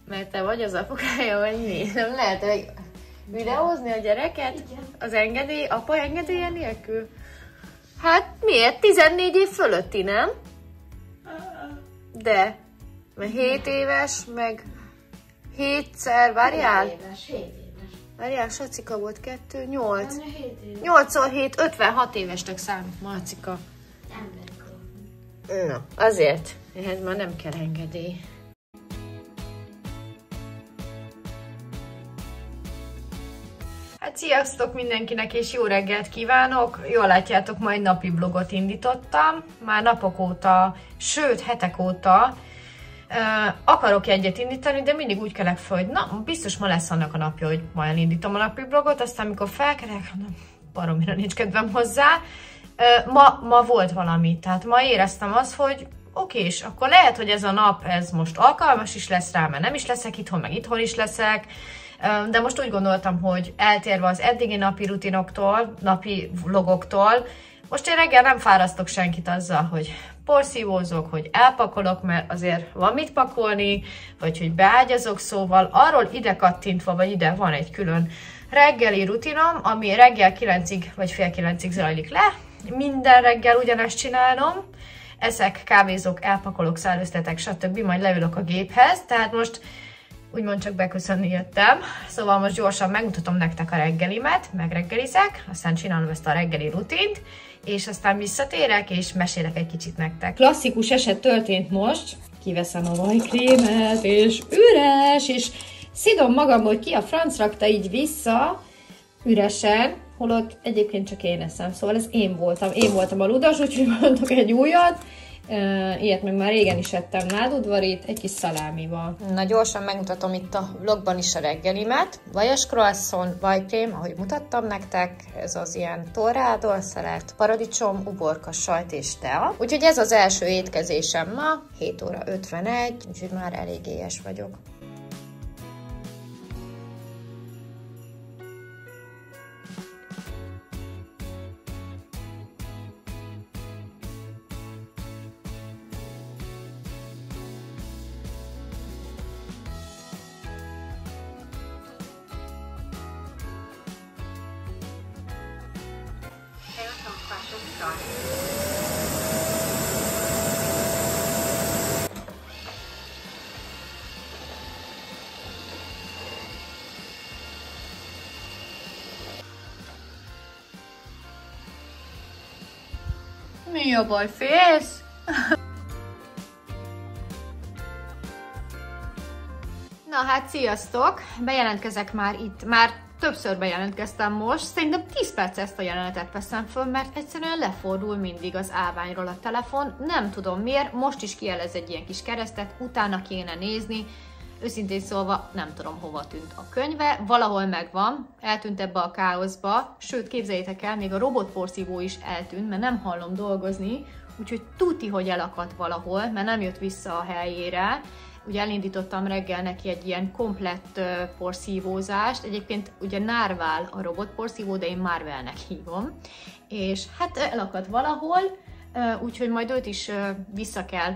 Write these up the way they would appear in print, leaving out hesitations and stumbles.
Mert te vagy az apukája, vagy mi? Nem lehet, hogy videózni a gyereket? Igen. Az engedély, apa engedélye nélkül? Hát miért? 14 év fölötti, nem? De, mert 7 éves, meg 7-szer, várjál? 7 éves. Várjál, Sacika volt 2, 8. 7 éves. 8x7, 56 évesnek számít, Marcika. Emberkorban. Na, azért. Ehhez már nem kell engedély. Hát sziasztok mindenkinek, és jó reggelt kívánok! Jól látjátok, majd napi blogot indítottam. Már napok óta, sőt hetek óta akarok egyet indítani, de mindig úgy kelek fel, hogy na, biztos ma lesz annak a napja, hogy ma elindítom a napi blogot, aztán amikor felkelek, baromira nincs kedvem hozzá. Ma volt valami, tehát ma éreztem azt, hogy oké, és akkor lehet, hogy ez a nap, ez most alkalmas is lesz rá, mert nem is leszek itthon, meg itthon is leszek, de most úgy gondoltam, hogy eltérve az eddigi napi rutinoktól, napi vlogoktól, most én reggel nem fárasztok senkit azzal, hogy porszívózok, hogy elpakolok, mert azért van mit pakolni, vagy hogy beágyazok, szóval arról ide kattintva, vagy ide van egy külön reggeli rutinom, ami reggel 9-ig vagy fél 9-ig zajlik le. Minden reggel ugyanezt csinálom, eszek, kávézok, elpakolok, szellőztetek, stb. Majd leülök a géphez, tehát most úgymond csak beköszönni jöttem, szóval most gyorsan megmutatom nektek a reggelimet, megreggelizek, aztán csinálom ezt a reggeli rutint, és aztán visszatérek, és mesélek egy kicsit nektek. Klasszikus eset történt most, kiveszem a vajkrémet, és üres, és szidom magam, hogy ki a franc rakta így vissza, üresen, holott egyébként csak én eszem, szóval ez én voltam a ludas, úgyhogy mondok egy újat. Ilyet meg már régen is ettem nádudvarit, egy kis szalámival. Na gyorsan megmutatom itt a vlogban is a reggelimet. Vajas croissant, vajkrém, ahogy mutattam nektek, ez az ilyen torrádon szelet, paradicsom, uborka, sajt és tea. Úgyhogy ez az első étkezésem ma, 7 óra 51, úgyhogy már elég éhes vagyok. Mi a baj, félsz? Na hát sziasztok! Bejelentkezek már itt, már többször bejelentkeztem most. Szerintem 10 perc ezt a jelenetet veszem föl, mert egyszerűen lefordul mindig az állványról a telefon. Nem tudom miért, most is kijelez egy ilyen kis keresztet, utána kéne nézni. Őszintén szólva nem tudom hova tűnt a könyve, valahol megvan, eltűnt ebbe a káoszba, sőt képzeljétek el, még a robotporszívó is eltűnt, mert nem hallom dolgozni, úgyhogy tuti, hogy elakadt valahol, mert nem jött vissza a helyére. Ugye elindítottam reggel neki egy ilyen komplett porszívózást, egyébként ugye Narval a robotporszívó, de én Marvelnek hívom, és hát elakadt valahol, úgyhogy majd őt is vissza kell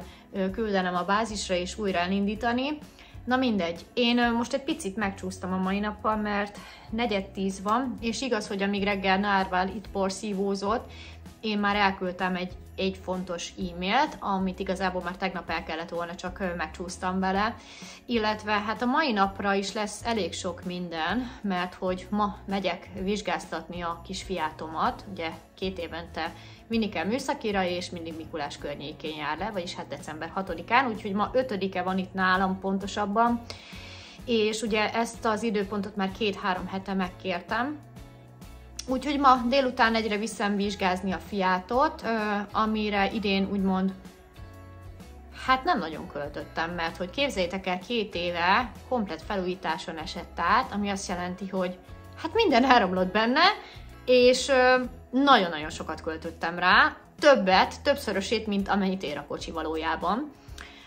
küldenem a bázisra és újra elindítani. Na mindegy, én most egy picit megcsúsztam a mai nappal, mert 9:40 van, és igaz, hogy amíg reggel Narval itt porszívózott, én már elküldtem egy fontos e-mailt, amit igazából már tegnap el kellett volna, csak megcsúsztam vele. Illetve hát a mai napra is lesz elég sok minden, mert hogy ma megyek vizsgáztatni a kisfiátomat, ugye 2 évente vinni kell műszakira, és mindig Mikulás környékén jár le, vagyis hát december 6-án, úgyhogy ma 5-e van itt nálam pontosabban, és ugye ezt az időpontot már 2-3 hete megkértem, úgyhogy ma délután egyre viszem vizsgázni a fiátot, amire idén úgymond hát nem nagyon költöttem, mert hogy képzeljétek el, 2 éve komplett felújításon esett át, ami azt jelenti, hogy hát minden elromlott benne, és nagyon-nagyon sokat költöttem rá, többszörösét, mint amennyit ér a kocsi valójában.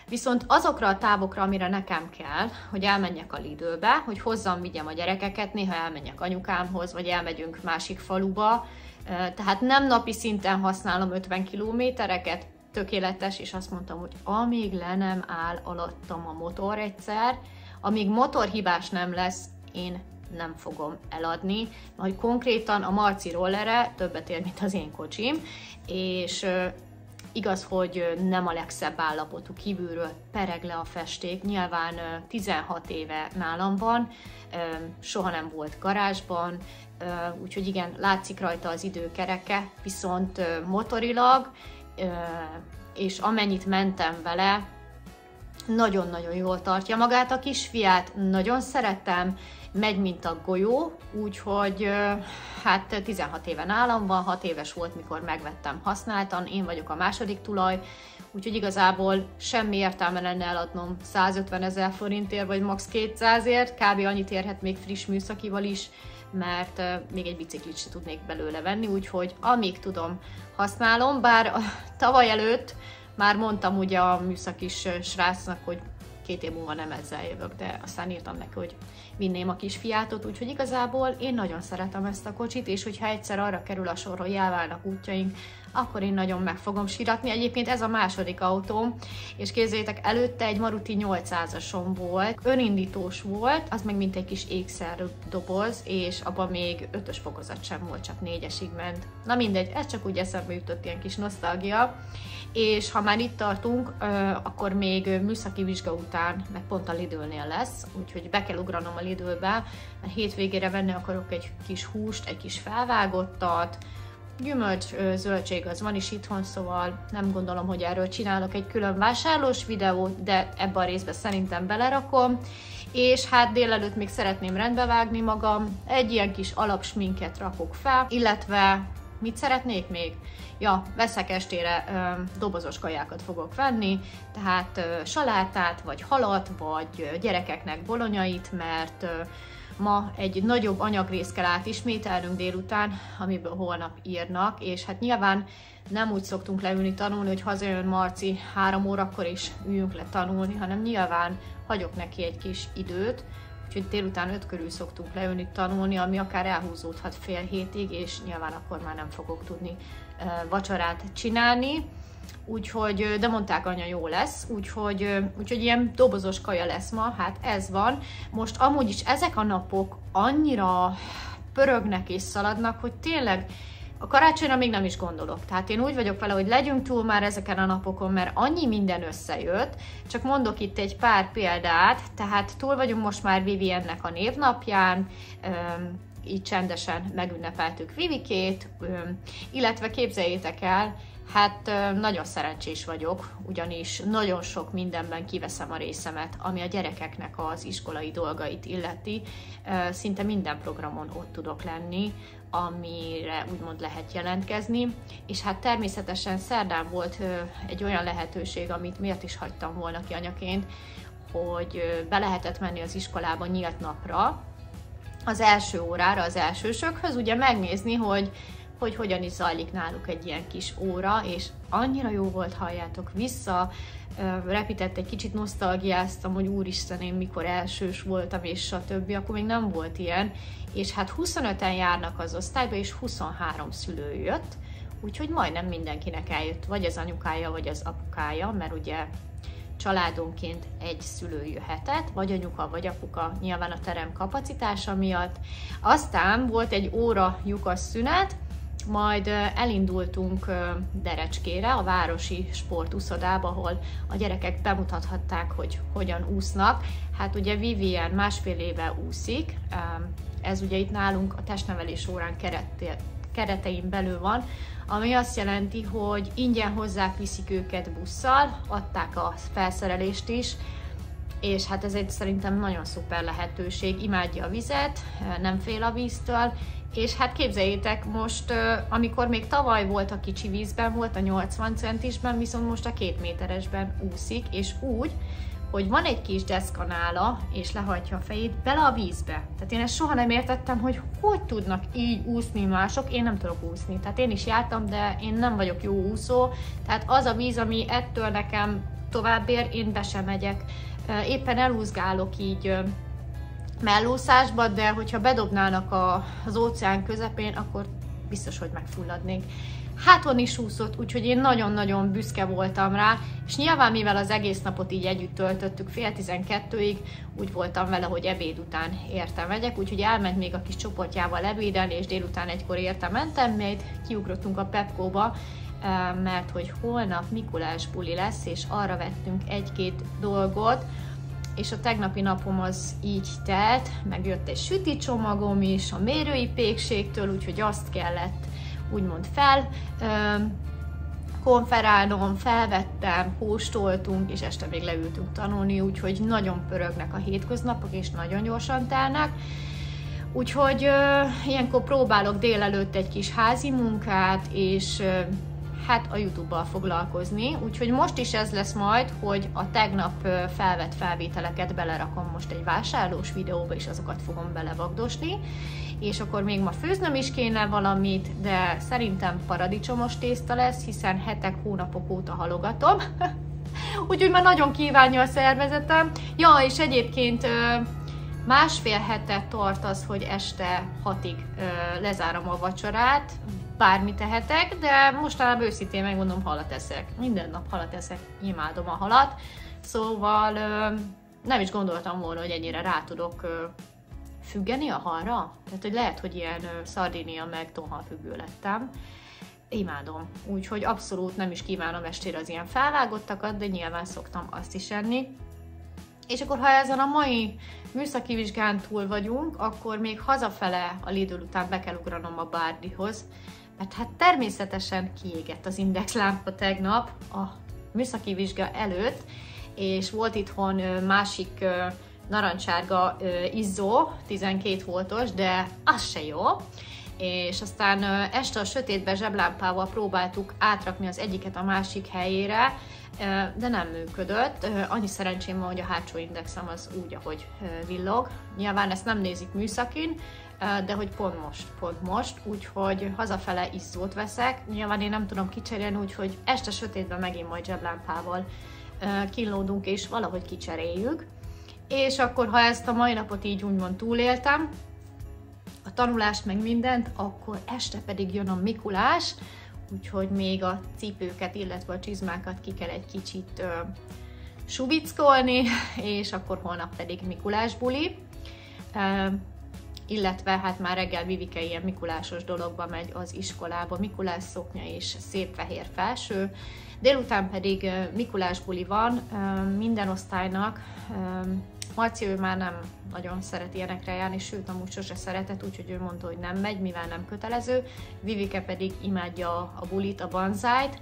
Viszont azokra a távokra, amire nekem kell, hogy elmenjek a Lidlbe, hogy hozzam, vigyem a gyerekeket, néha elmenjek anyukámhoz, vagy elmegyünk másik faluba, tehát nem napi szinten használom 50 kilométereket, tökéletes, és azt mondtam, hogy amíg le nem áll alattam a motor egyszer, amíg motorhibás nem lesz, én nem fogom eladni, hogy konkrétan a Marci rollere többet ér, mint az én kocsim, és igaz, hogy nem a legszebb állapotú, kívülről pereg le a festék, nyilván 16 éve nálam van, soha nem volt garázsban, úgyhogy igen, látszik rajta az időkereke, viszont motorilag, és amennyit mentem vele, nagyon-nagyon jól tartja magát a kisfiát, nagyon szeretem, megy, mint a golyó, úgyhogy hát 16 éve nálam van, 6 éves volt, mikor megvettem használtan, én vagyok a második tulaj, úgyhogy igazából semmi értelme lenne eladnom 150 000 forintért, vagy max. 200-ért, kb. Annyit érhet még friss műszakival is, mert még egy biciklit se tudnék belőle venni, úgyhogy amíg tudom, használom, bár tavaly előtt már mondtam ugye a műszakis srácnak, hogy 2 év múlva nem ezzel jövök, de aztán írtam neki, hogy vinném a kisfiátot, úgyhogy igazából én nagyon szeretem ezt a kocsit, és hogyha egyszer arra kerül a sor, hogy elválnak útjaink, akkor én nagyon meg fogom síratni. Egyébként ez a második autóm, és képzeljétek, előtte egy Maruti 800-asom volt, önindítós volt, az meg mint egy kis ékszerdoboz, és abban még 5-ös fokozat sem volt, csak 4-esig ment. Na mindegy, ez csak úgy eszembe jutott, ilyen kis nosztalgia. És ha már itt tartunk, akkor még műszaki vizsga után, meg pont a Lidlnél lesz, úgyhogy be kell ugranom a Lidlbe, mert hétvégére venni akarok egy kis húst, egy kis felvágottat, gyümölcs, zöldség az van is itthon, szóval nem gondolom, hogy erről csinálok egy külön vásárlós videót, de ebben a részben szerintem belerakom. És hát délelőtt még szeretném rendbevágni magam, egy ilyen kis alapsminket rakok fel, illetve mit szeretnék még? Ja, veszek estére dobozos kajákat fogok venni, tehát salátát, vagy halat, vagy gyerekeknek bolonyait, mert ma egy nagyobb anyagrészt kell átismételnünk délután, amiből holnap írnak, és hát nyilván nem úgy szoktunk leülni tanulni, hogy hazajön Marci 3 órakor is üljünk le tanulni, hanem nyilván hagyok neki egy kis időt, úgyhogy délután 5 körül szoktunk leülni tanulni, ami akár elhúzódhat fél hétig, és nyilván akkor már nem fogok tudni vacsorát csinálni. Úgyhogy, de mondták, anya, jó lesz, úgyhogy ilyen dobozos kaja lesz ma, hát ez van. Most amúgy is ezek a napok annyira pörögnek és szaladnak, hogy tényleg a karácsonyra még nem is gondolok. Tehát én úgy vagyok vele, hogy legyünk túl már ezeken a napokon, mert annyi minden összejött. Csak mondok itt egy pár példát, tehát túl vagyunk most már Viviennek a névnapján, így csendesen megünnepeltük Vivikét, illetve képzeljétek el, hát nagyon szerencsés vagyok, ugyanis nagyon sok mindenben kiveszem a részemet, ami a gyerekeknek az iskolai dolgait illeti. Szinte minden programon ott tudok lenni, amire úgymond lehet jelentkezni, és hát természetesen szerdán volt egy olyan lehetőség, amit miért is hagytam volna ki anyaként, hogy be lehetett menni az iskolába nyílt napra, az első órára, az elsősökhöz, ugye megnézni, hogy hogyan is zajlik náluk egy ilyen kis óra, és annyira jó volt, halljátok, vissza, repített, egy kicsit nosztalgiáztam, hogy úristen, én mikor elsős voltam, és stb. Akkor még nem volt ilyen, és hát 25-en járnak az osztályba, és 23 szülő jött, úgyhogy majdnem mindenkinek eljött, vagy az anyukája, vagy az apukája, mert ugye családonként egy szülő jöhetett, vagy anyuka, vagy apuka, nyilván a terem kapacitása miatt. Aztán volt egy óra lyukas szünet, majd elindultunk Derecskére, a városi sportuszodába, ahol a gyerekek bemutathatták, hogy hogyan úsznak. Hát ugye Vivien másfél éve úszik, ez ugye itt nálunk a testnevelés órán keretein belül van, ami azt jelenti, hogy ingyen hozzák viszik őket busszal, adták a felszerelést is, és hát ez egy szerintem nagyon szuper lehetőség, imádja a vizet, nem fél a víztől, és hát képzeljétek, most, amikor még tavaly volt a kicsi vízben, volt a 80 centisben, viszont most a 2 méteresben úszik, és úgy, hogy van egy kis deszka nála, és lehajtja a fejét bele a vízbe. Tehát én ezt soha nem értettem, hogy tudnak így úszni mások, én nem tudok úszni. Tehát én is jártam, de én nem vagyok jó úszó, tehát az a víz, ami ettől nekem továbbér, én be sem megyek. Éppen elúszgálok így mellúszásba, de hogyha bedobnának az óceán közepén, akkor biztos, hogy megfulladnék. háton is úszott, úgyhogy én nagyon-nagyon büszke voltam rá, és nyilván mivel az egész napot így együtt töltöttük, 11:30-ig, úgy voltam vele, hogy ebéd után érte megyek, úgyhogy elment még a kis csoportjával ebédelni, és délután 1-kor mentem, majd kiugrottunk a Pepco-ba, mert hogy holnap Mikulás buli lesz, és arra vettünk 1-2 dolgot, és a tegnapi napom az így telt, meg jött egy süticsomagom is a mérői pékségtől, úgyhogy azt kellett úgymond konferálnom, felvettem, kóstoltunk, és este még leültünk tanulni, úgyhogy nagyon pörögnek a hétköznapok, és nagyon gyorsan telnek. Úgyhogy ilyenkor próbálok délelőtt egy kis házi munkát, és hát a YouTube-bal foglalkozni, úgyhogy most is ez lesz majd, hogy a tegnap felvett felvételeket belerakom most egy vásárlós videóba, és azokat fogom belevagdosni, és akkor még ma főznöm is kéne valamit, de szerintem paradicsomos tészta lesz, hiszen hetek, hónapok óta halogatom, úgyhogy már nagyon kívánja a szervezetem. Ja, és egyébként másfél hete tart az, hogy este 6-ig lezárom a vacsorát, bármit tehetek, de mostanában őszintén megmondom, halat eszek. Minden nap halat eszek, imádom a halat, szóval nem is gondoltam volna, hogy ennyire rá tudok függeni a halra. Tehát, hogy lehet, hogy ilyen szardinia meg tonhal függő lettem. Imádom, úgyhogy abszolút nem is kívánom estére az ilyen felvágottakat, de nyilván szoktam azt is enni. És akkor, ha ezen a mai műszaki vizsgán túl vagyunk, akkor még hazafele a Lidl után be kell ugranom a Bárdihoz, mert hát természetesen kiégett az indexlámpa tegnap a műszaki vizsga előtt, és volt itthon másik narancsárga izzó, 12 voltos, de az se jó. És aztán este a sötétbe zseblámpával próbáltuk átrakni az egyiket a másik helyére, de nem működött. Annyi szerencsém van, hogy a hátsó indexem az úgy, ahogy villog. Nyilván ezt nem nézik műszakin, de hogy pont most, úgyhogy hazafele izzót veszek. Nyilván én nem tudom kicserélni, úgyhogy este sötétben megint majd zseblámpával kínlódunk és valahogy kicseréljük. És akkor, ha ezt a mai napot így úgymond túléltem, a tanulást meg mindent, akkor este pedig jön a Mikulás, úgyhogy még a cipőket, illetve a csizmákat ki kell egy kicsit subickolni, és akkor holnap pedig Mikulás buli. Illetve hát már reggel Vivike ilyen mikulásos dologba megy az iskolába, Mikulás szoknya és szép fehér felső. Délután pedig Mikulás buli van minden osztálynak. Marci ő már nem nagyon szeret ilyenekre járni, sőt amúgy sose szeretett, úgyhogy ő mondta, hogy nem megy, mivel nem kötelező. Vivike pedig imádja a bulit, a banzájt,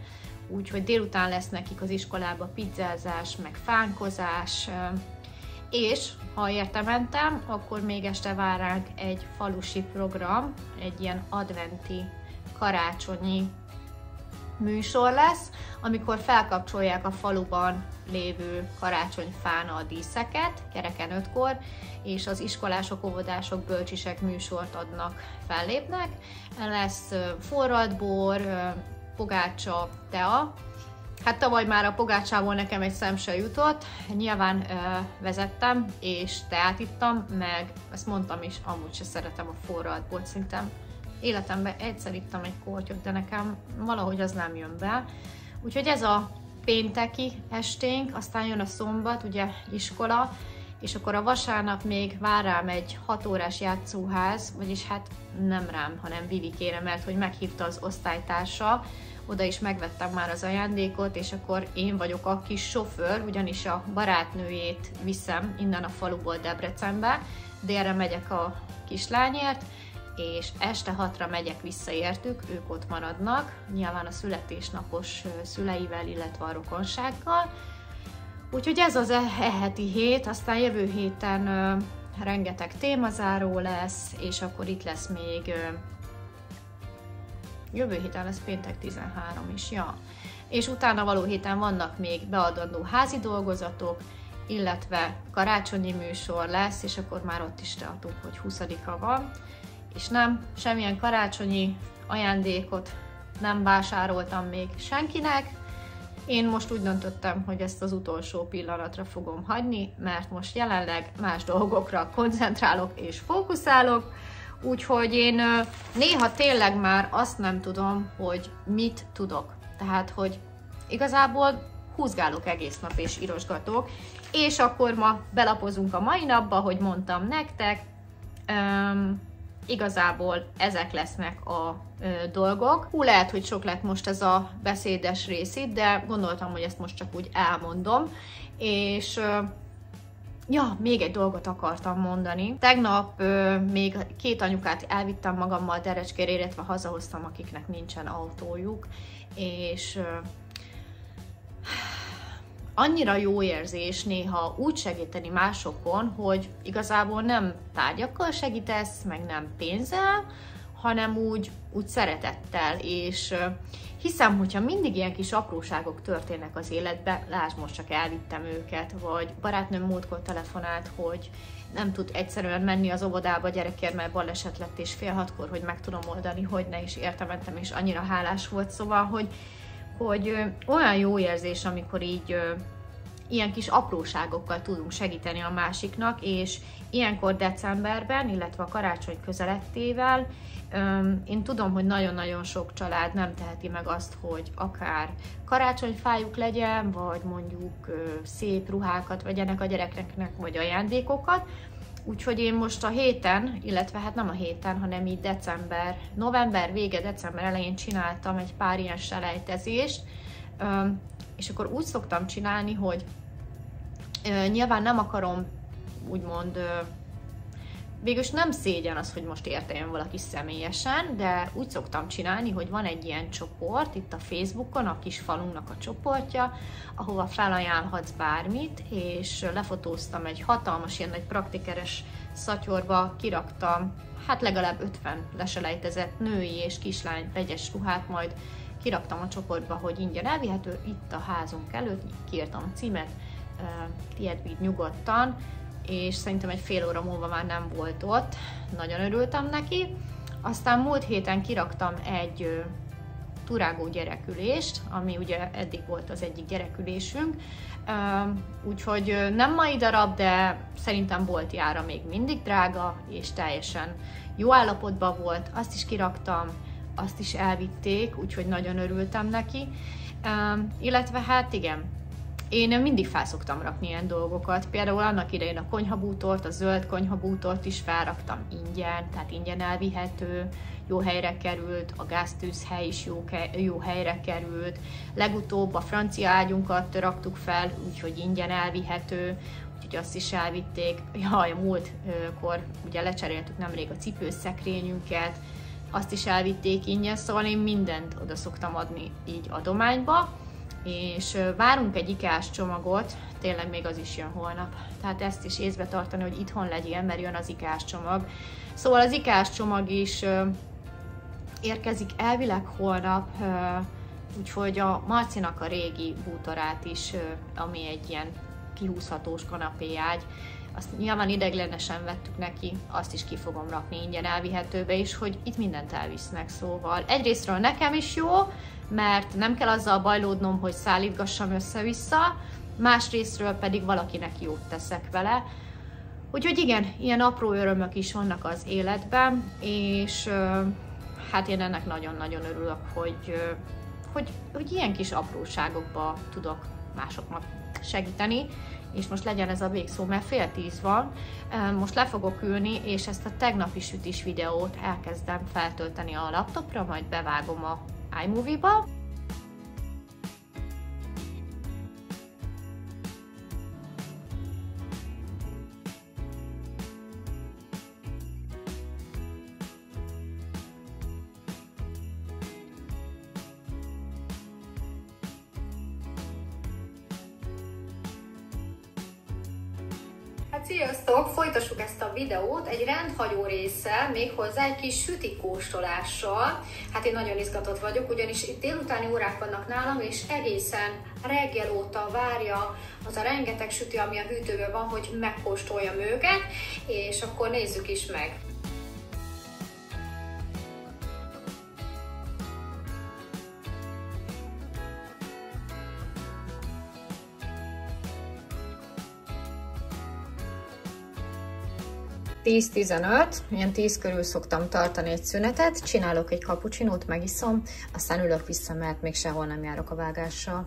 úgyhogy délután lesz nekik az iskolában pizzázás, meg fánkozás, és ha érte mentem, akkor még este vár ránk egy falusi program, egy ilyen adventi, karácsonyi műsor lesz, amikor felkapcsolják a faluban lévő karácsonyfán a díszeket, kereken 5-kor, és az iskolások, óvodások, bölcsisek műsort adnak, fellépnek. Lesz forrad bor, pogácsa, tea. Hát tavaly már a pogácsából nekem egy szem se jutott, nyilván vezettem, és teát ittam, meg azt mondtam is, amúgy se szeretem a forrad bort, szerintem életemben egyszer ittam egy kortyot, de nekem valahogy az nem jön be. Úgyhogy ez a pénteki esténk, aztán jön a szombat, ugye iskola, és akkor a vasárnap még vár rám egy 6 órás játszóház, vagyis hát nem rám, hanem Vivikére, mert hogy meghívta az osztálytársa, oda is megvettem már az ajándékot, és akkor én vagyok a kis sofőr, ugyanis a barátnőjét viszem innen a faluból Debrecenbe, délre megyek a kislányért, és este 6-ra megyek vissza értük, ők ott maradnak, nyilván a születésnapos szüleivel, illetve a rokonsággal. Úgyhogy ez az heti hét, aztán jövő héten rengeteg témazáró lesz, és akkor itt lesz még, jövő héten lesz péntek 13 is, ja. És utána való héten vannak még beadandó házi dolgozatok, illetve karácsonyi műsor lesz, és akkor már ott is tartunk, hogy 20-a van. És nem, semmilyen karácsonyi ajándékot nem vásároltam még senkinek. Én most úgy döntöttem, hogy ezt az utolsó pillanatra fogom hagyni, mert most jelenleg más dolgokra koncentrálok és fókuszálok, Úgyhogy én néha tényleg már azt nem tudom, hogy mit tudok. Tehát, hogy igazából húzgálok egész nap és írosgatok, és akkor ma belapozunk a mai napba, hogy mondtam nektek, igazából ezek lesznek a dolgok. Lehet, hogy sok lett most ez a beszédes rész itt, de gondoltam, hogy ezt most csak úgy elmondom, és ja, még egy dolgot akartam mondani. Tegnap még 2 anyukát elvittem magammal Derecskére, illetve hazahoztam, akiknek nincsen autójuk, és annyira jó érzés néha úgy segíteni másokon, hogy igazából nem tárgyakkal segítesz, meg nem pénzzel, hanem úgy szeretettel, és hiszem, hogyha mindig ilyen kis apróságok történnek az életben, lásd, most csak elvittem őket, vagy barátnőm múltkor telefonált, hogy nem tud egyszerűen menni az óvodába gyerekért, mert baleset lett, és fél 6-kor, hogy meg tudom oldani, hogy ne, is értementem, és annyira hálás volt, szóval, hogy olyan jó érzés, amikor így ilyen kis apróságokkal tudunk segíteni a másiknak, és ilyenkor decemberben, illetve a karácsony közelettével, én tudom, hogy nagyon-nagyon sok család nem teheti meg azt, hogy akár karácsonyfájuk legyen, vagy mondjuk szép ruhákat vegyenek a gyerekeknek, vagy ajándékokat. Úgyhogy én most a héten, illetve hát nem a héten, hanem így november vége, december elején csináltam egy pár ilyen selejtezést, és akkor úgy szoktam csinálni, hogy nyilván nem akarom úgymond, végülis nem szégyen az, hogy most érteljen valaki személyesen, de úgy szoktam csinálni, hogy van egy ilyen csoport itt a Facebookon, a kis falunknak a csoportja, ahova felajánlhatsz bármit, és lefotóztam egy hatalmas, ilyen nagy praktikeres szatyorba, kiraktam, hát legalább 50 leselejtezett női és kislány vegyes ruhát, majd kiraktam a csoportba, hogy ingyen elvihető, itt a házunk előtt, kiírtam a címet, tiéd vidd nyugodtan, és szerintem egy fél óra múlva már nem volt ott, nagyon örültem neki. Aztán múlt héten kiraktam egy turágó gyerekülést, ami ugye eddig volt az egyik gyerekülésünk, úgyhogy nem mai darab, de szerintem boltjára még mindig drága, és teljesen jó állapotban volt, azt is kiraktam, azt is elvitték, úgyhogy nagyon örültem neki, illetve hát igen, én mindig fel szoktam rakni ilyen dolgokat, például annak idején a konyhabútort, a zöld konyhabútort is felraktam ingyen, tehát ingyen elvihető, jó helyre került, a gáztűzhely is jó helyre került, legutóbb a francia ágyunkat raktuk fel, úgyhogy ingyen elvihető, úgyhogy azt is elvitték. Jaj, a múltkor ugye lecseréltük nemrég a cipőszekrényünket, azt is elvitték ingyen, szóval én mindent oda szoktam adni így adományba, és várunk egy IKEA-s csomagot, tényleg még az is jön holnap, tehát ezt is észbe tartani, hogy itthon legyen, mert jön az IKEA-s csomag. Szóval az IKEA-s csomag is érkezik elvileg holnap, úgyhogy a Marcinak a régi bútorát is, ami egy ilyen kihúzhatós kanapéágy, azt nyilván ideiglenesen vettük neki, azt is ki fogom rakni ingyen elvihetőbe is, hogy itt mindent elvisznek, szóval egyrésztről nekem is jó, mert nem kell azzal bajlódnom, hogy szállítgassam össze-vissza, másrésztről pedig valakinek jót teszek vele. Úgyhogy igen, ilyen apró örömök is vannak az életben, és hát én ennek nagyon-nagyon örülök, hogy ilyen kis apróságokba tudok másoknak segíteni, és most legyen ez a végszó, mert 9:30 van, most le fogok ülni, és ezt a tegnapi sütis videót elkezdem feltölteni a laptopra, majd bevágom a iMovie-ba. Hát sziasztok! Folytassuk ezt a videót egy rendhagyó résszel, méghozzá egy kis süti kóstolással. Hát én nagyon izgatott vagyok, ugyanis itt délutáni órák vannak nálam, és egészen reggel óta várja az a rengeteg süti, ami a hűtőben van, hogy megkóstoljam őket, és akkor nézzük is meg. 10-15, ilyen 10 körül szoktam tartani egy szünetet, csinálok egy cappuccinót, megiszom, aztán ülök vissza, mert még sehol nem járok a vágással.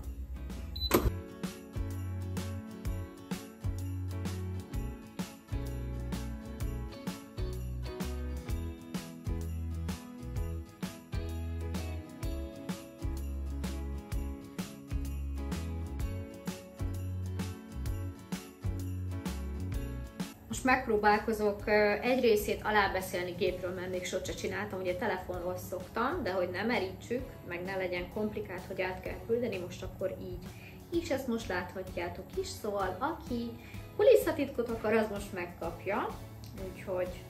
Most megpróbálkozok egy részét alábeszélni gépről, mert még sose csináltam, ugye telefonról szoktam, de hogy ne merítsük, meg ne legyen komplikált, hogy át kell küldeni, most akkor így. És ezt most láthatjátok is, szóval aki kulisszatitkot akar, az most megkapja. Úgyhogy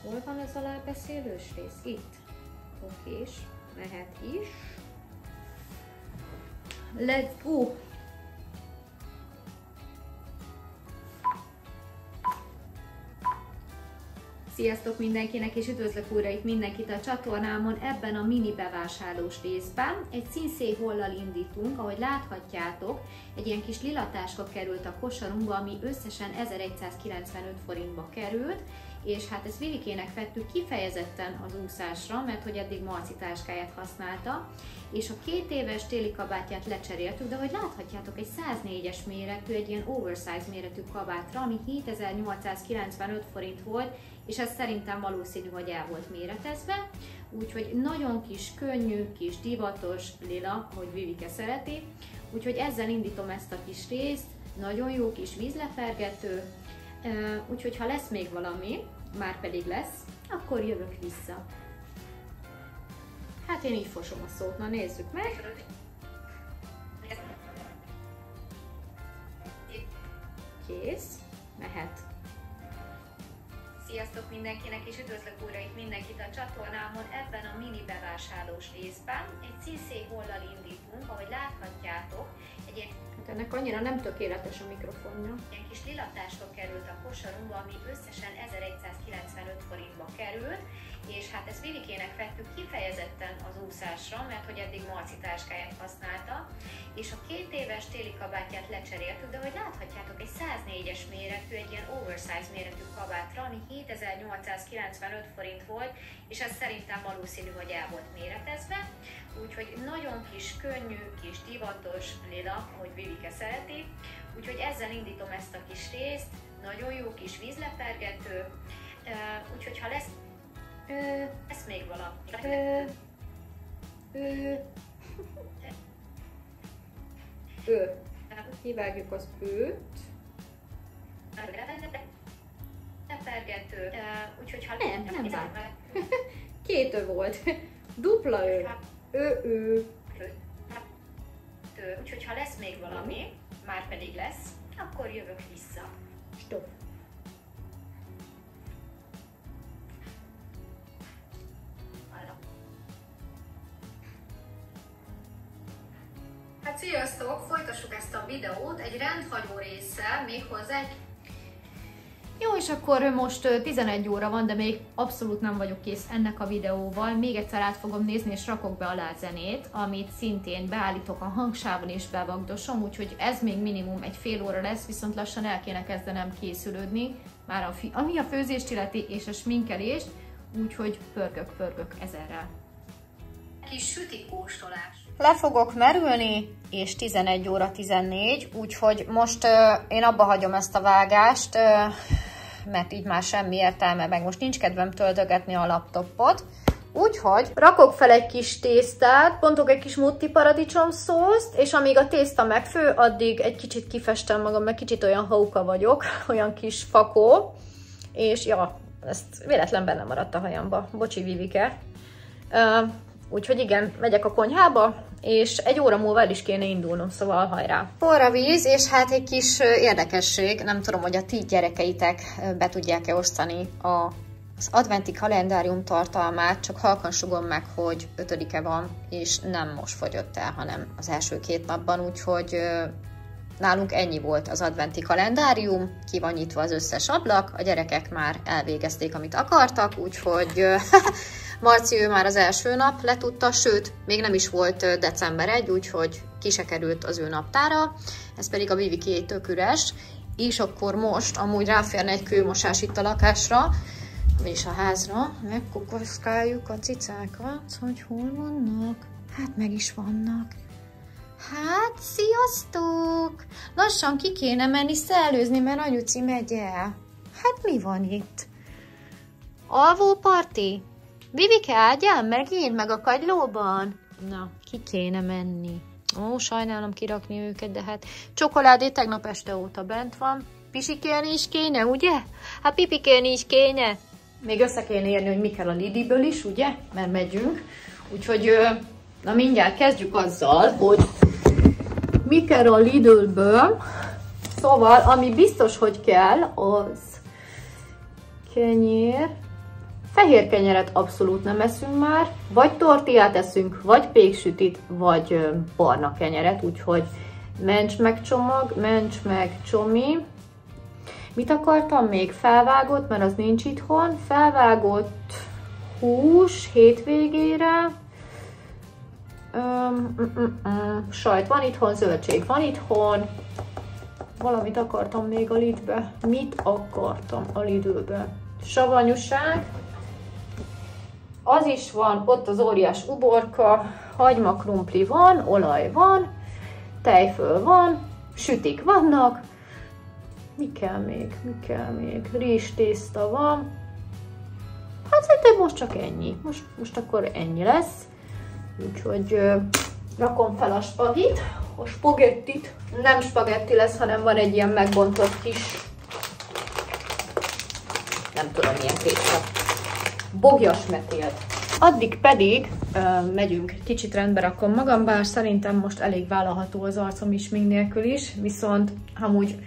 hol van ez alábeszélős rész? Itt. Okés, mehet is. Let's go! Sziasztok mindenkinek, és üdvözlök újra itt mindenkit a csatornámon ebben a mini bevásárlós részben. Egy színszéhollal indítunk, ahogy láthatjátok, egy ilyen kis lilatáska került a kosarunkba, ami összesen 1195 forintba került, és hát ezt Vilikének vettük kifejezetten az úszásra, mert hogy eddig Marci táskáját használta, és a 2 éves téli kabátját lecseréltük, de hogy láthatjátok, egy 104-es méretű, egy ilyen oversize méretű kabátra, ami 7895 forint volt, és ez szerintem valószínű, hogy el volt méretezve, úgyhogy nagyon kis, könnyű, kis divatos lila, ahogy Vivike szereti, úgyhogy ezzel indítom ezt a kis részt, nagyon jó kis vízlepergető, úgyhogy ha lesz még valami, már pedig lesz, akkor jövök vissza. Hát én így fosom a szót, na nézzük meg. Kész, mehet. Sziasztok mindenkinek, és üdvözlök újra itt mindenkit a csatornámon ebben a mini bevásárlós részben. Egy színszéhollal indítunk, ahogy láthatjátok, ennek annyira nem tökéletes a mikrofonja. Egy kis lilatáska került a kosarunkba, ami összesen 1195 forintba került, és hát ezt Vilikének vettük kifejezetten az úszásra, mert hogy eddig Marci táskáját használta, és a 2 éves téli kabátját lecseréltük, de hogy láthatjátok, egy 104-es méretű, egy ilyen oversize méretű kabátra, ami 7895 forint volt, és ez szerintem valószínű, hogy el volt méretezve, úgyhogy nagyon kis, könnyű, kis divatos lila, ahogy Vivike szereti, úgyhogy ezzel indítom ezt a kis részt, nagyon jó kis vízlepergető, úgyhogy ha lesz még valami. Kivágjuk az őt. Lepergető, úgyhogy ha nem vág. 2 ő volt. Dupla ő. Úgyhogy ha lesz még valami, már pedig lesz, akkor jövök vissza. Stop. Hát sziasztok! Folytassuk ezt a videót egy rendhagyó résszel, méghozzá egy... Jó, és akkor most 11 óra van, de még abszolút nem vagyok kész ennek a videóval. Még egyszer át fogom nézni, és rakok be alá zenét, amit szintén beállítok a hangsávon és bevagdosom, úgyhogy ez még minimum egy fél óra lesz, viszont lassan el kéne kezdenem készülődni, már ami a főzést illeti és a sminkelést, úgyhogy pörgök ezerrel. Kis sütikóstolás. Le fogok merülni, és 11 óra 14, úgyhogy most én abba hagyom ezt a vágást, mert így már semmi értelme, meg most nincs kedvem töltögetni a laptopot. Úgyhogy rakok fel egy kis tésztát, bontok egy kis mutti paradicsom szószt, és amíg a tészta megfő, addig egy kicsit kifestem magam, mert kicsit olyan hauka vagyok, olyan kis fakó, és ja, ezt véletlen benne maradt a hajamba. Bocsi, Vivike. Úgyhogy igen, megyek a konyhába, és 1 óra múlva el is kéne indulnom, szóval hajrá. Forra víz, és hát egy kis érdekesség, nem tudom, hogy a ti gyerekeitek be tudják-e osztani az adventi kalendárium tartalmát, csak halkan sugom meg, hogy 5-e van, és nem most fogyott el, hanem az első 2 napban, úgyhogy nálunk ennyi volt az adventi kalendárium, ki van nyitva az összes ablak, a gyerekek már elvégezték, amit akartak, úgyhogy Marci ő már az első nap letudta, sőt, még nem is volt december 1, úgyhogy ki se került az ő naptára, ez pedig a Viviké tök üres, és akkor most amúgy ráférne egy kőmosás itt a lakásra, és a házra. Megkukoszkáljuk a cicákat, hogy hol vannak. Hát meg is vannak. Hát, sziasztok! Lassan ki kéne menni szellőzni, mert anyuci megy el. Hát mi van itt? Alvó parti? Vivike, ágyál megint, meg a kagylóban? Na, ki kéne menni. Ó, sajnálom kirakni őket, de hát csokoládé tegnap este óta bent van. Pisikélni is kéne, ugye? Hát pipikélni is kéne. Még össze kéne érni, hogy mi kell a Lidlből is, ugye? Mert megyünk. Úgyhogy, na mindjárt kezdjük azzal, hogy mi kell a Lidlből. Szóval, ami biztos, hogy kell, az kenyér. Fehér kenyeret abszolút nem eszünk már, vagy tortillát eszünk, vagy péksütit, vagy barna kenyeret, úgyhogy mencs meg csomag, mencs meg csomi. Mit akartam még? Felvágott, mert az nincs itthon. Felvágott hús hétvégére. Sajt van itthon, zöldség van itthon. Valamit akartam még a Lidlbe. Mit akartam a Lidlbe? Savanyúság. Az is van, ott az óriás uborka, hagyma krumpli van, olaj van, tejföl van, sütik vannak. Mi kell még? Mi kell még? Rizstészta van. Hát szerintem most csak ennyi. Most akkor ennyi lesz. Úgyhogy rakom fel a spagit, a spagettit. Nem spagetti lesz, hanem van egy ilyen megbontott kis, nem tudom milyen tészta. Bogjas metélt. Addig pedig megyünk, kicsit rendbe rakom magam, bár szerintem most elég vállalható az arcom is még nélkül is, viszont amúgy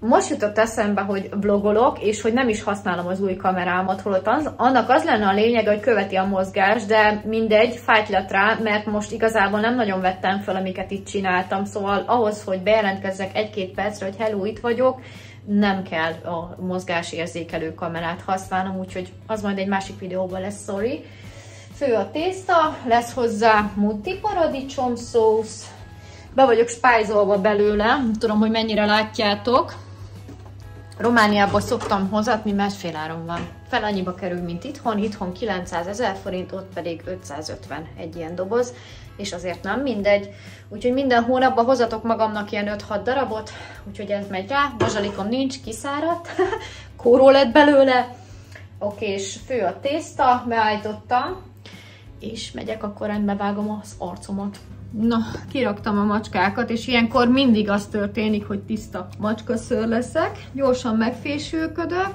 most jutott eszembe, hogy vlogolok, és hogy nem is használom az új kamerámat, holott annak az lenne a lényeg, hogy követi a mozgást, de mindegy, fájt lett rá, mert most igazából nem nagyon vettem fel, amiket itt csináltam, szóval ahhoz, hogy bejelentkezzek 1-2 percre, hogy hello, itt vagyok, nem kell a mozgásérzékelő kamerát használnom, úgyhogy az majd egy másik videóban lesz, sorry. Fő a tészta, lesz hozzá mutti paradicsom szósz, be vagyok spájzolva belőle, nem tudom, hogy mennyire látjátok. Romániából szoktam hozatni, másféláron van. Fel annyiba kerül, mint itthon 900 000 forint, ott pedig 550 egy ilyen doboz, és azért nem mindegy. Úgyhogy minden hónapban hozatok magamnak ilyen 5-6 darabot, úgyhogy ez megy rá. Bazsalikom nincs, kiszáradt, kóró lett belőle. Oké, és fő a tészta, beállítottam, és megyek, akkor rendbe vágom az arcomat. Na, kiraktam a macskákat, és ilyenkor mindig az történik, hogy tiszta macskaszőr leszek. Gyorsan megfésülködök.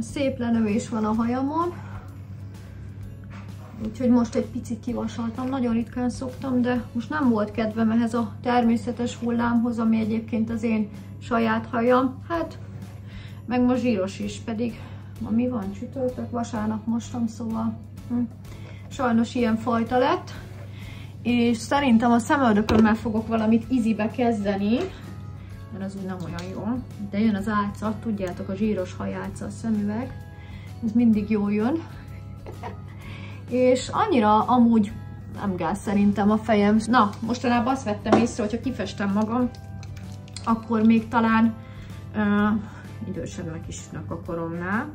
Szép lenövés van a hajamon. Úgyhogy most egy picit kivasaltam, nagyon ritkán szoktam, de most nem volt kedvem ehhez a természetes hullámhoz, ami egyébként az én saját hajam. Hát, meg most zsíros is, pedig ma mi van? Csütörtök, vasárnap mostam, szóval sajnos ilyen fajta lett. És szerintem a szemöldökömmel fogok valamit ízibe kezdeni, mert az úgy nem olyan jó. De jön az álca, tudjátok, a zsíros hajálca, a szemüveg. Ez mindig jól jön. És annyira amúgy nem gáz szerintem a fejem. Na, mostanában azt vettem észre, hogyha kifestem magam, akkor még talán idősebbnek is a koromnál.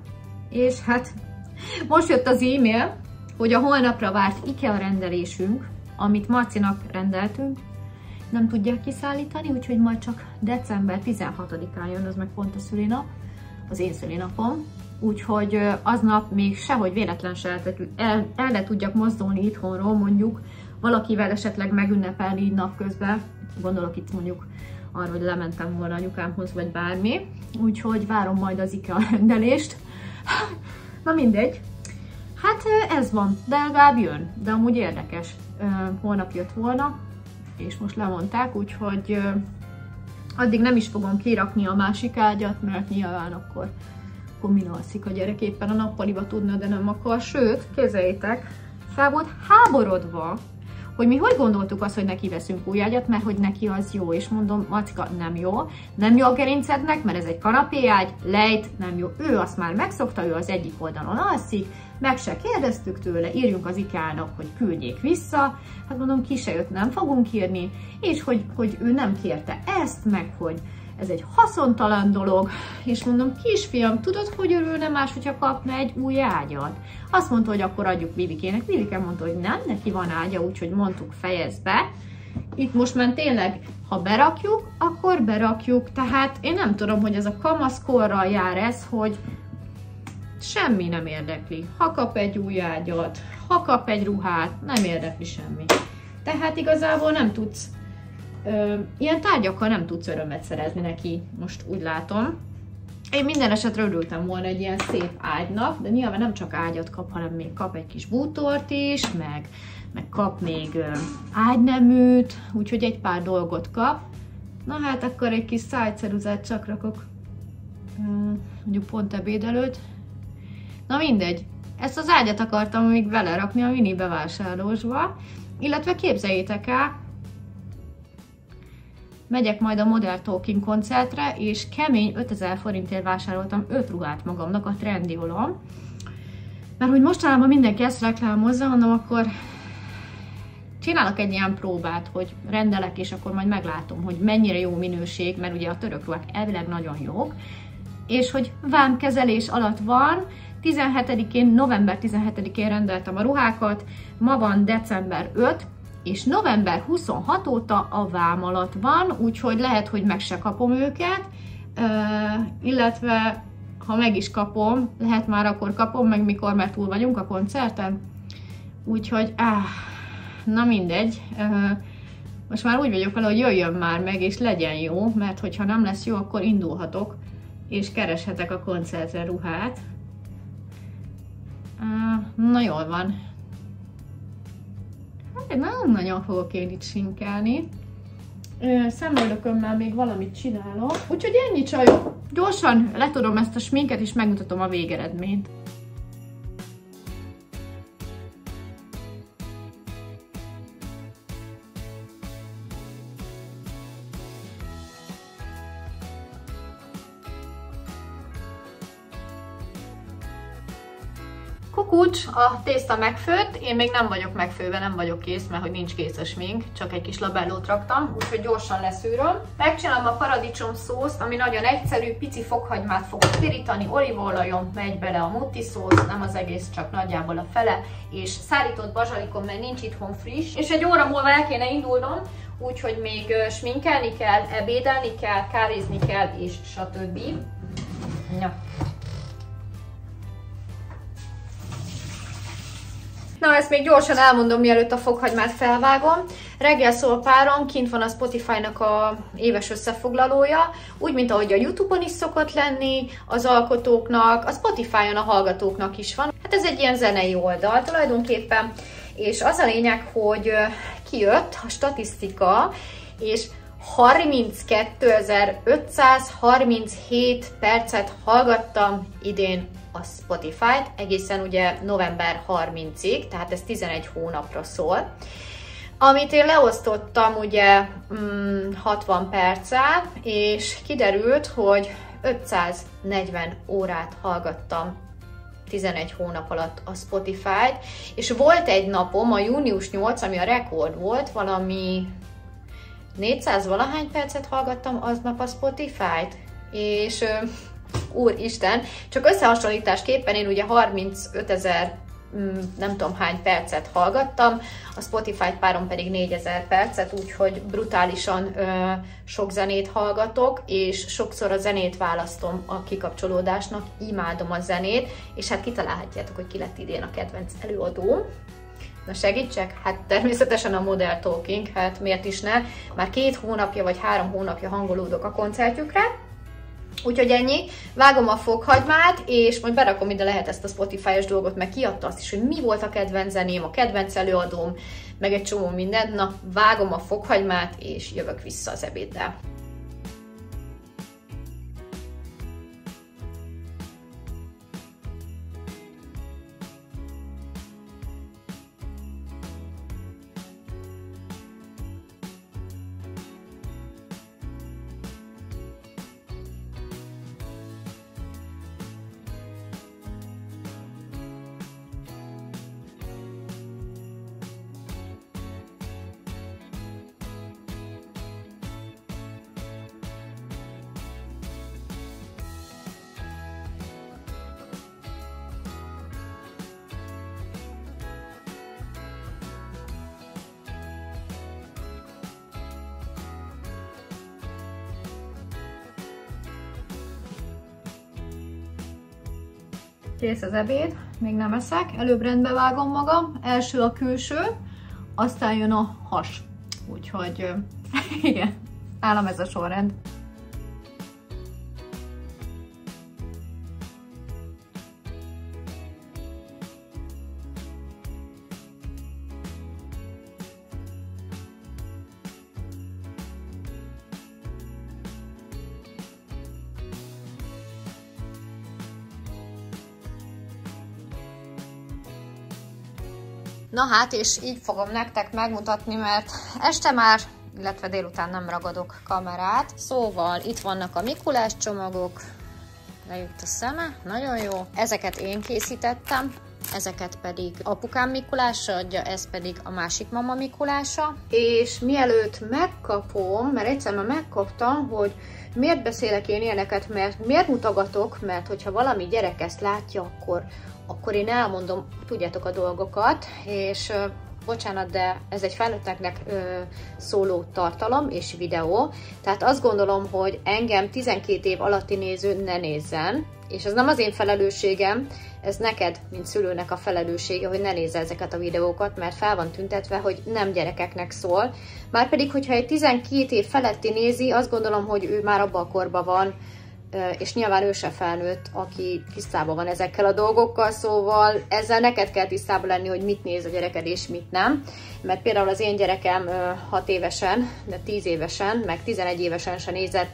És hát most jött az e-mail, hogy a holnapra várt IKEA rendelésünk, amit Marcinak rendeltünk, nem tudják kiszállítani, úgyhogy majd csak december 16-án jön, az meg pont a szülinap, az én szülinapom. Úgyhogy aznap még sehogy véletlen se el le tudjak mozdulni itthonról, mondjuk valakivel esetleg megünnepelni így napközben. Gondolok itt mondjuk arra, hogy lementem volna anyukámhoz, vagy bármi. Úgyhogy várom majd az IKEA rendelést. Na mindegy. Hát ez van, de legalább jön. De amúgy érdekes. Holnap jött volna, és most lemondták, úgyhogy addig nem is fogom kirakni a másik ágyat, mert nyilván akkor min alszik a gyerek, éppen a nappaliba tudna, de nem akar. Sőt, képzeljétek, fel volt háborodva, hogy mi hogy gondoltuk azt, hogy neki veszünk új ágyat, mert hogy neki az jó, és mondom, Macika, nem jó. Nem jó a gerincednek, mert ez egy kanapéágy, lejt, nem jó. Ő azt már megszokta, ő az egyik oldalon alszik, meg se kérdeztük tőle, írjunk az IKEA-nak, hogy küldjék vissza. Hát mondom, ki se jött, nem fogunk írni, és hogy ő nem kérte ezt, meg hogy ez egy haszontalan dolog, és mondom, kisfiam, tudod, hogy örülne más, hogyha kapna egy új ágyat? Azt mondta, hogy akkor adjuk Vivikének. Vivike mondta, hogy nem, neki van ágya, úgyhogy mondtuk, fejezd be. Itt most már tényleg, ha berakjuk, akkor berakjuk, tehát én nem tudom, hogy ez a kamaszkorral jár ez, hogy semmi nem érdekli. Ha kap egy új ágyat, ha kap egy ruhát, nem érdekli semmi. Tehát igazából nem tudsz, ilyen tárgyakkal nem tudsz örömet szerezni neki, most úgy látom. Én minden esetre örültem volna egy ilyen szép ágynak, de nyilván nem csak ágyat kap, hanem még kap egy kis bútort is, meg kap még ágyneműt, úgyhogy egy pár dolgot kap. Na hát akkor egy kis szájceruzát csak rakok, mondjuk pont ebéd előtt. Na mindegy, ezt az ágyat akartam még belerakni a mini bevásárlósba, illetve képzeljétek el, megyek majd a Modern Talking koncertre, és kemény 5000 forintért vásároltam 5 ruhát magamnak a Trendyolon. Mert hogy mostanában mindenki ezt reklámozza, mondom, akkor csinálok egy ilyen próbát, hogy rendelek, és akkor majd meglátom, hogy mennyire jó minőség, mert ugye a török ruhák elvileg nagyon jók, és hogy vámkezelés alatt van. 17-én, november 17-én rendeltem a ruhákat, ma van december 5, és november 26 óta a vám alatt van, úgyhogy lehet, hogy meg se kapom őket, illetve ha meg is kapom, lehet már akkor kapom meg mikor, mert túl vagyunk a koncerten. Úgyhogy, na mindegy, most már úgy vagyok vele, hogy jöjjön már meg, és legyen jó, mert hogyha nem lesz jó, akkor indulhatok, és kereshetek a koncertre ruhát. Na jól van. Nem nagyon fogok én itt sinkelni. Szemöldökömmel még valamit csinálok. Úgyhogy ennyi csajok. Gyorsan letudom ezt a sminket, és megmutatom a végeredményt. Kukucs, a tészta megfőtt, én még nem vagyok megfőve, nem vagyok kész, mert hogy nincs kész a smink, csak egy kis labellót raktam, úgyhogy gyorsan leszűröm. Megcsinálom a paradicsom szószt, ami nagyon egyszerű, pici fokhagymát fogok pirítani, olívaolajom, megy bele a mutti szósz, nem az egész, csak nagyjából a fele, és szárított bazsalikom, mert nincs itthon friss, és egy óra múlva el kéne indulnom, úgyhogy még sminkelni kell, ebédelni kell, kávézni kell, és stb. Ja. Na, ezt még gyorsan elmondom, mielőtt a fokhagymát felvágom. Reggel szól párom, kint van a Spotify-nak a éves összefoglalója, úgy, mint ahogy a YouTube-on is szokott lenni, az alkotóknak, a Spotify-on a hallgatóknak is van. Hát ez egy ilyen zenei oldal tulajdonképpen, és az a lényeg, hogy kijött a statisztika, és 32.537 percet hallgattam idén a Spotify-t, egészen ugye november 30-ig, tehát ez 11 hónapra szól. Amit én leosztottam ugye 60 perccel, és kiderült, hogy 540 órát hallgattam 11 hónap alatt a Spotify-t, és volt egy napom, a június 8, ami a rekord volt, valami 400 valahány percet hallgattam aznap a Spotify-t, és úristen, csak összehasonlításképpen én ugye 35.000 nem tudom hány percet hallgattam, a Spotify párom pedig 4000 percet, úgyhogy brutálisan sok zenét hallgatok, és sokszor a zenét választom a kikapcsolódásnak, imádom a zenét, és hát kitalálhatjátok, hogy ki lett idén a kedvenc előadóm. Na segítsek? Hát természetesen a Modern Talking, hát miért is ne? Már 2 hónapja vagy 3 hónapja hangolódok a koncertjükre. Úgyhogy ennyi, vágom a fokhagymát, és majd berakom ide lehet ezt a Spotify-os dolgot, meg kiadta azt is, hogy mi volt a kedvenc zeném, a kedvenc előadóm, meg egy csomó mindent. Na, vágom a fokhagymát, és jövök vissza az ebéddel. Kész az ebéd, még nem eszek, előbb rendbe vágom magam, első a külső, aztán jön a has. Úgyhogy igen, nálam ez a sorrend. Na hát, és így fogom nektek megmutatni, mert este már, illetve délután nem ragadok kamerát. Szóval itt vannak a Mikulás csomagok, lejött a szeme, nagyon jó. Ezeket én készítettem, ezeket pedig apukám Mikulása adja, ez pedig a másik mama Mikulása. És mielőtt megkapom, mert egyszer már megkaptam, hogy miért beszélek én ilyeneket, mert miért mutogatok, mert hogyha valami gyerek ezt látja, akkor én elmondom, tudjátok, a dolgokat, és bocsánat, de ez egy felnőtteknek szóló tartalom és videó, tehát azt gondolom, hogy engem 12 év alatti néző ne nézzen, és ez nem az én felelősségem, ez neked, mint szülőnek a felelőssége, hogy ne nézze ezeket a videókat, mert fel van tüntetve, hogy nem gyerekeknek szól. Márpedig, hogyha egy 12 év feletti nézi, azt gondolom, hogy ő már abban a korban van, és nyilván ő se felnőtt, aki tisztában van ezekkel a dolgokkal, szóval ezzel neked kell tisztában lenni, hogy mit néz a gyereked és mit nem. Mert például az én gyerekem 6 évesen, de 10 évesen, meg 11 évesen se nézett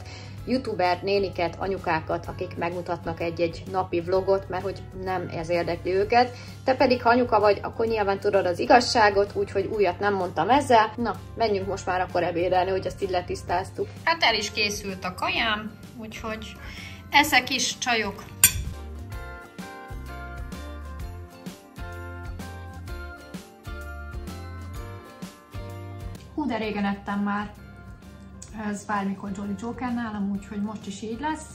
youtuber néniket, anyukákat, akik megmutatnak egy-egy napi vlogot, mert hogy nem ez érdekli őket. Te pedig, ha anyuka vagy, akkor nyilván tudod az igazságot, úgyhogy újat nem mondtam ezzel. Na, menjünk most már akkor ebédelni, hogy ezt így letisztáztuk. Hát el is készült a kajám, úgyhogy eszek is, csajok. Hú, de régen ettem már. Ez bármikor Jolly Joker nálam, úgyhogy most is így lesz.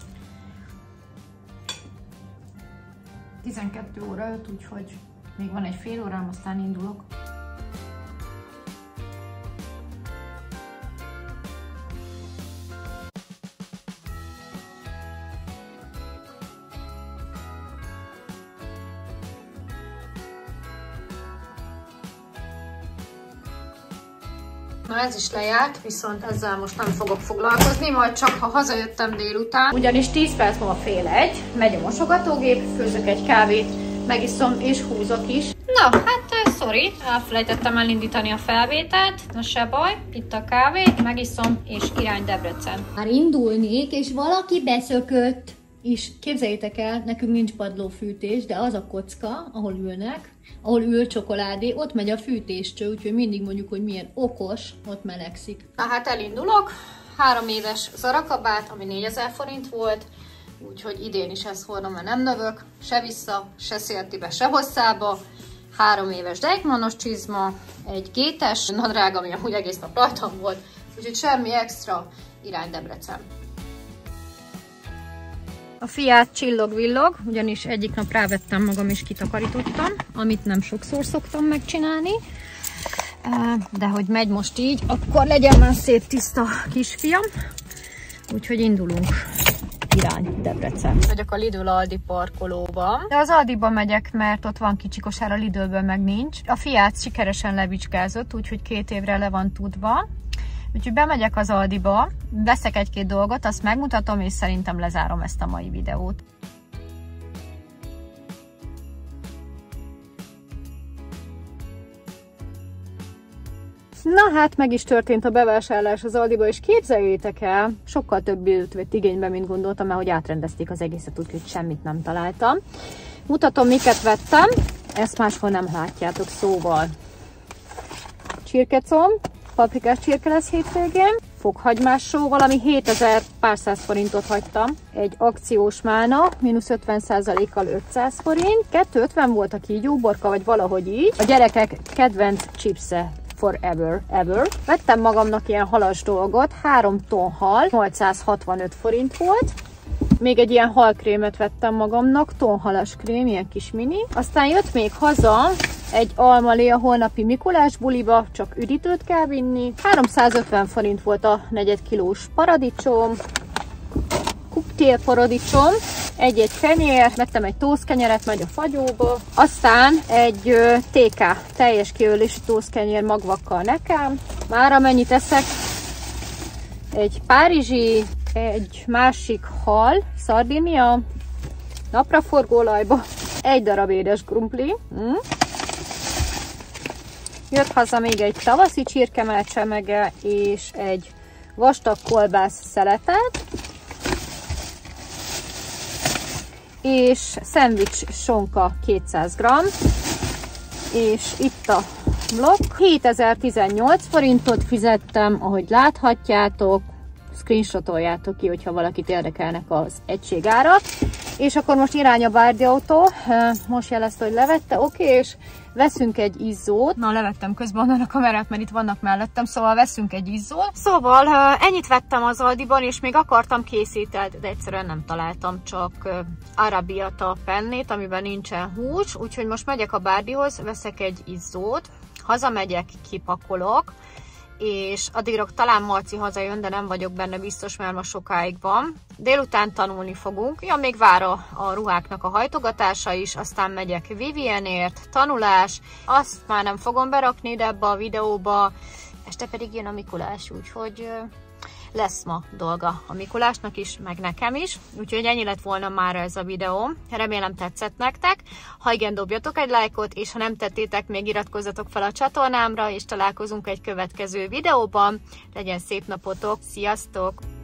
12 óra 5, úgyhogy még van egy fél órám, aztán indulok. Na ez is lejárt, viszont ezzel most nem fogok foglalkozni, majd csak ha hazajöttem délután. Ugyanis 10 perc múlva fél egy, megy a mosogatógép, főzök egy kávét, megiszom és húzok is. Na, hát sorry, elfelejtettem elindítani a felvételt, na se baj, itt a kávét, megiszom és irány Debrecen. Már indulnék, és valaki beszökött. És képzeljétek el, nekünk nincs padlófűtés, de az a kocka, ahol ülnek, ahol ül csokoládé, ott megy a fűtéscső, úgyhogy mindig mondjuk, hogy milyen okos, ott melegszik. Na hát elindulok, 3 éves zarakabát, ami 4000 forint volt, úgyhogy idén is ezt hordom, mert nem növök, se vissza, se széltibe, se hosszába. 3 éves Deichmannos csizma, egy gétes nadrág, ami amúgy egész nap rajtam volt, úgyhogy semmi extra, irány Debrecen. A Fiat csillog-villog, ugyanis egyik nap rávettem magam és kitakarítottam, amit nem sokszor szoktam megcsinálni, de hogy megy most így, akkor legyen már szép tiszta kisfiam, úgyhogy indulunk irány Debrecen. Vagyok a Lidl Aldi parkolóban, de az Aldiba megyek, mert ott van kicsi kosár, a Lidlben meg nincs. A Fiat sikeresen levizsgázott, úgyhogy 2 évre le van tudva. Úgyhogy bemegyek az Aldiba, veszek egy-két dolgot, azt megmutatom, és szerintem lezárom ezt a mai videót. Na hát, meg is történt a bevásárlás az Aldiba, és képzeljétek el, sokkal több időt vett igénybe, mint gondoltam, mert hogy átrendezték az egészet, úgyhogy semmit nem találtam. Mutatom, miket vettem, ezt máshol nem látjátok, szóval. Csirkecomb. Paprikás csirke lesz hétvégén, fokhagymás só, valami 7000 pár száz forintot hagytam. Egy akciós málna, mínusz 50%-kal 500 forint, 250 volt a kígyóborka, vagy valahogy így. A gyerekek kedvenc chipse forever, ever. Vettem magamnak ilyen halas dolgot, 3 ton hal, 865 forint volt. Még egy ilyen halkrémet vettem magamnak, tonhalas krém, ilyen kis mini. Aztán jött még haza egy almalé a holnapi Mikulás buliba, csak üdítőt kell vinni. 350 forint volt a 4 kilós paradicsom, cocktail paradicsom. egy kenyér, vettem egy tószkenyeret majd a fagyóba, aztán egy TK teljes kiölésű tószkenyér magvakkal nekem. Már amennyit eszek, egy párizsi, egy másik hal, szardinia, napraforgóolajba, egy darab édes krumpli. Jött haza még egy tavaszi csirkemell csemege és egy vastag kolbász szeletet, és szendvics sonka 200 g, és itt a blokk. 7018 forintot fizettem, ahogy láthatjátok, screenshotoljátok ki, hogyha valakit érdekelnek az egységárak. És akkor most irány a Bárdi autó, most jelezte, hogy levette, oké, és veszünk egy izzót. Na, levettem közben onnan a kamerát, mert itt vannak mellettem, szóval veszünk egy izzót. Szóval ennyit vettem az Aldiban, és még akartam készítelt, de egyszerűen nem találtam, csak Arabiata pennét, amiben nincsen hús, úgyhogy most megyek a Bárdihoz, veszek egy izzót, hazamegyek, kipakolok, és addigra talán Marci hazajön, de nem vagyok benne biztos, mert ma sokáig van. Délután tanulni fogunk. Ja, még vár a ruháknak a hajtogatása is, aztán megyek Vivienért, tanulás, azt már nem fogom berakni ide ebbe a videóba, este pedig jön a Mikulás, úgyhogy lesz ma dolga a Mikulásnak is, meg nekem is. Úgyhogy ennyi lett volna már ez a videó. Remélem tetszett nektek. Ha igen, dobjatok egy lájkot, és ha nem tettétek, még iratkozzatok fel a csatornámra, és találkozunk egy következő videóban. Legyen szép napotok, sziasztok!